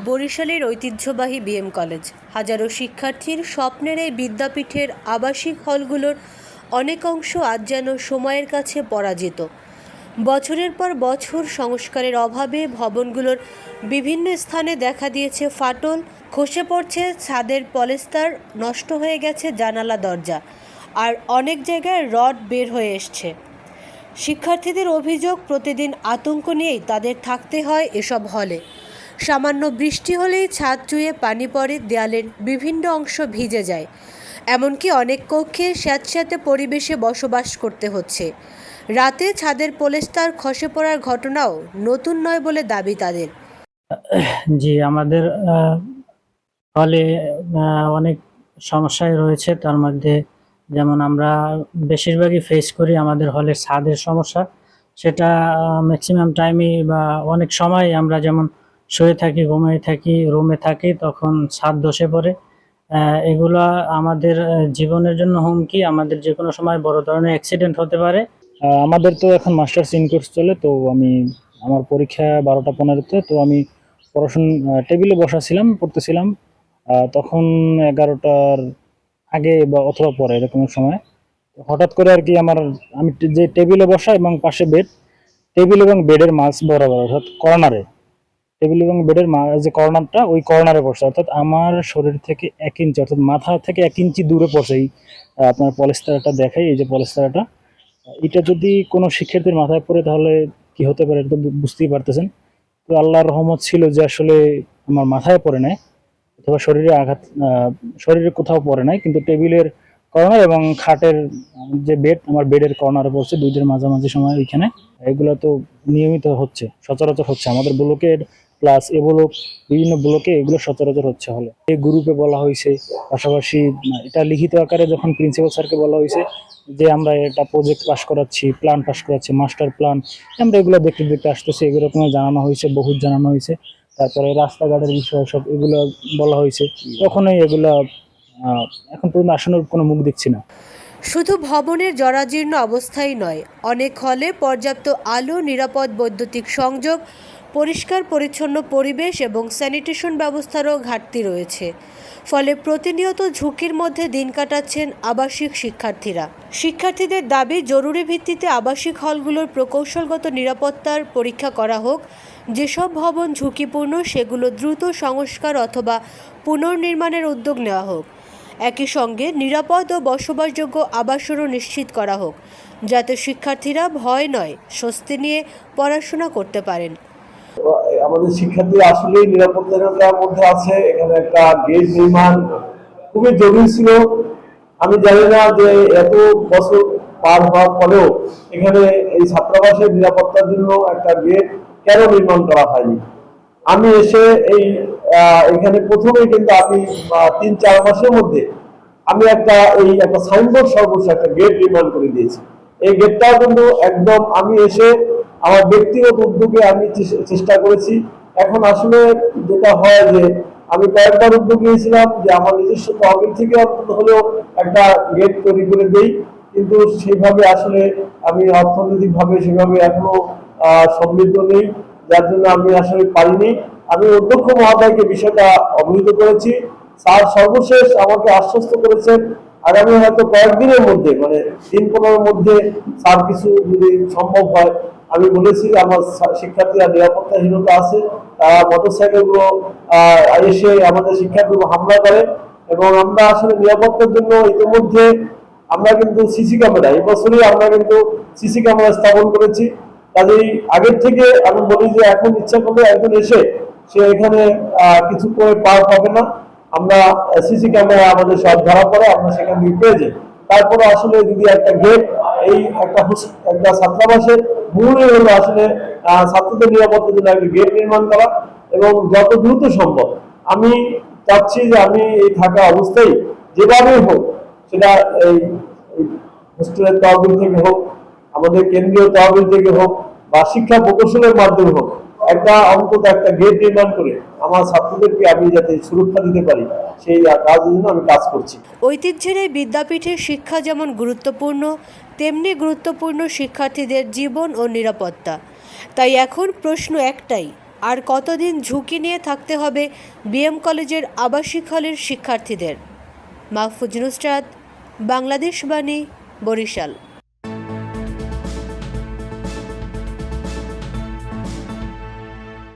বরিশালের ঐতিহ্যবাহী BM college. হাজারো শিক্ষার্থীর স্বপ্নের এই বিদ্যাপীঠের আবাসিক হলগুলোর অনেক অংশ আজ যেন সময়ের কাছে পরাজিত। বছরের পর বছর সংস্কারের অভাবে ভবনগুলোর বিভিন্ন স্থানে দেখা দিয়েছে ফাটল, খসে পড়ছে ছাদের পলেস্তার, নষ্ট হয়ে গেছে জানালা দরজা, আর অনেক জায়গায় রড বের হয়ে এসছে। শিক্ষার্থীদের অভিযোগ, প্রতিদিন আতঙ্ক নিয়েই তাদের থাকতে হয় এসব হলে। সামান্য বৃষ্টি হলেই ছাদ চুঁয়ে পানি পড়ে, দেয়ালের বিভিন্ন অংশ ভিজে যায়, এমনকি অনেক কক্ষে স্যাঁতস্যাঁতে পরিবেশে বসবাস করতে হচ্ছে। রাতে ছাদের পলেস্তার খসে পড়ার ঘটনাও নতুন নয় বলে দাবি তাদের। জি, আমাদের হলে অনেক সমস্যাই রয়েছে। তার মধ্যে যেমন আমরা বেশিরভাগই ফেস করি আমাদের হলের ছাদের সমস্যা। সেটা ম্যাক্সিমাম টাইমই বা অনেক সময় আমরা যেমন শুয়ে থাকি, ঘুমিয়ে থাকি, রুমে থাকি, তখন ছাদ ধসে পড়ে। এগুলা আমাদের জীবনের জন্য হুমকি। আমাদের যে কোনো সময় বড় ধরনের অ্যাক্সিডেন্ট হতে পারে। আমাদের তো এখন মাস্টার্স ইন কোর্স চলে, তো আমার পরীক্ষা 12টা 15-তে। তো আমি পড়াশোনা টেবিলে বসাছিলাম, পড়তেছিলাম। তখন 11টার আগে বা অথবা পরে এরকম সময় হঠাৎ করে আর কি আমি যে টেবিলে বসা এবং পাশে বেড, টেবিল এবং বেডের মাঝ বরাবর অর্থাৎ কর্নারে, টেবিল এবং বেডের যে কর্নারটা, ওই কর্নারে পড়ছে। অর্থাৎ আমার শরীর থেকে 1 ইঞ্চি, অর্থাৎ মাথা থেকে 1 ইঞ্চি দূরে পড়ছে। এই আপনার পলেস্তারাটা দেখাই, এই যে পলেস্তারাটা, এটা যদি কোনো শিক্ষার্থীর মাথায় পড়ে তাহলে কি হতে পারে, এটা তো বুঝতেই পারতেছেন। তো আল্লাহর রহমত ছিল যে আসলে আমার মাথায় পড়ে নাই অথবা শরীরে কোথাও পড়ে নাই, কিন্তু টেবিলের কর্নার এবং খাটের যে বেড, আমার বেডের কর্নারে পড়ছে, দুইটার মাঝামাঝি সময় ওইখানে। এগুলো তো নিয়মিত হচ্ছে, সচরাচর হচ্ছে আমাদের ব্লকের প্লাস এ ব্লক, বিভিন্ন ব্লকে এগুলো সচরাচর হচ্ছে। হলে এই গ্রুপে বলা হয়েছে, পাশাপাশি এটা লিখিত আকারে যখন প্রিন্সিপাল স্যারকে বলা হয়েছে যে আমরা এটা প্রজেক্ট পাস করাচ্ছি, প্ল্যান পাস করাচ্ছি, মাস্টার প্ল্যান, আমরা এগুলো দেখতে দেখতে আসতেছি, এগুলো জানানো হয়েছে, বহুত জানানো হয়েছে। তারপরে রাস্তাঘাটের বিষয় সব এগুলো বলা হয়েছে, কখনোই এগুলা এখন পর্যন্ত আসানোর কোনো মুখ দেখছি না। শুধু ভবনের জরাজীর্ণ অবস্থাই নয়, অনেক হলে পর্যাপ্ত আলো, নিরাপদ বৈদ্যুতিক সংযোগ, পরিষ্কার পরিচ্ছন্ন পরিবেশ এবং স্যানিটেশন ব্যবস্থারও ঘাটতি রয়েছে। ফলে প্রতিনিয়ত ঝুঁকির মধ্যে দিন কাটাচ্ছেন আবাসিক শিক্ষার্থীরা। শিক্ষার্থীদের দাবি, জরুরি ভিত্তিতে আবাসিক হলগুলোর প্রকৌশলগত নিরাপত্তার পরীক্ষা করা হোক। যেসব ভবন ঝুঁকিপূর্ণ সেগুলো দ্রুত সংস্কার অথবা পুনর্নির্মাণের উদ্যোগ নেওয়া হোক। একই সঙ্গে নিরাপদ ও বসবাসযোগ্য আবাসনও নিশ্চিত করা হোক, যাতে শিক্ষার্থীরা ভয় নয়, স্বস্তি নিয়ে পড়াশোনা করতে পারেন। আমাদের শিক্ষার্থীরা আসলেই নিরাপত্তার মধ্যে আছে। এখানে একটা গেট নির্মাণ খুবই জরুরি ছিল। আমি জানি না যে এত বছর পার হওয়ার পরেও এখানে এই ছাত্রাবাসের নিরাপত্তার জন্য একটা গেট কেন নির্মাণ করা হয়নি। আমি এসে এখানে প্রথমেই কিন্তু আমি 3-4 মাসের মধ্যে আমি একটা সাইনবোর্ড সর্বোচ্চ একটা গেট নির্মাণ করে দিয়েছি। এই গেটটাও কিন্তু একদম আমি এসে আমার ব্যক্তিগত উদ্যোগে আমি চেষ্টা করেছি। এখন আসলে যেটা হয় যে আমি কয়েকবার উদ্যোগ নিয়েছিলাম যে আমার নিজস্ব তহবিল থেকে অন্তত হলেও একটা গেট তৈরি করে দেই, কিন্তু সেইভাবে আসলে আমি অর্থনৈতিকভাবে সেভাবে এখনো সমৃদ্ধ নেই, যার জন্য আমি আসলে পারিনি। আমি অধ্যক্ষ মহোদয়কে বিষয়টা অবহিত করেছি। স্যার সর্বশেষ আমাকে আশ্বস্ত করেছেন আগামী হয়তো কয়েকদিনের মধ্যে, মানে 3-15-এর মধ্যে স্যার কিছু যদি সম্ভব হয়। আমি বলেছি আমার শিক্ষার্থীরা নিরাপত্তাহীনতা আছে, তারা মোটরসাইকেল গুলো এসে আমাদের শিক্ষার্থীগুলো হামলা করে, এবং আমরা আসলে নিরাপত্তার জন্য ইতিমধ্যে আমরা কিন্তু সিসি ক্যামেরা, এই বছরই আমরা কিন্তু সিসি ক্যামেরা স্থাপন করেছি। কাজেই আগের থেকে আমি বলি যে এখন ইচ্ছা করলে একজন এসে সে এখানে কিছু করে পার পাবে না। আমরা সিসি ক্যামেরা আমাদের সব ধরা পড়ে, আমরা সেখান থেকে পেয়ে যাই। তারপরে আসলে যদি একটা গেট, এই একটা ছাত্রাবাসের মূলই হলো আসলে ছাত্রদের নিরাপত্তার জন্য একটা গেট নির্মাণ করা, এবং যত দ্রুত সম্ভব আমি চাচ্ছি যে আমি এই থাকা অবস্থায় যেভাবেই হোক, সেটা এই হোস্টেলের তহবিল থেকে হোক, আমাদের কেন্দ্রীয় তহবিল থেকে হোক, বা শিক্ষা প্রকৌশলের মাধ্যমে হোক, অন্তত একটা গেট নির্মাণ করে আমার ছাত্রদেরকে আমি যাতে সুরক্ষা দিতে পারি, সেই কাজের জন্য আমি কাজ করছি। ঐতিহ্যের এই বিদ্যাপীঠের শিক্ষা যেমন গুরুত্বপূর্ণ, তেমনি গুরুত্বপূর্ণ শিক্ষার্থীদের জীবন ও নিরাপত্তা। তাই এখন প্রশ্ন একটাই, আর কতদিন ঝুঁকি নিয়ে থাকতে হবে বিএম কলেজের আবাসিক হলের শিক্ষার্থীদের? মাহফুজ নুসরাত, বাংলাদেশ বাণী, বরিশাল।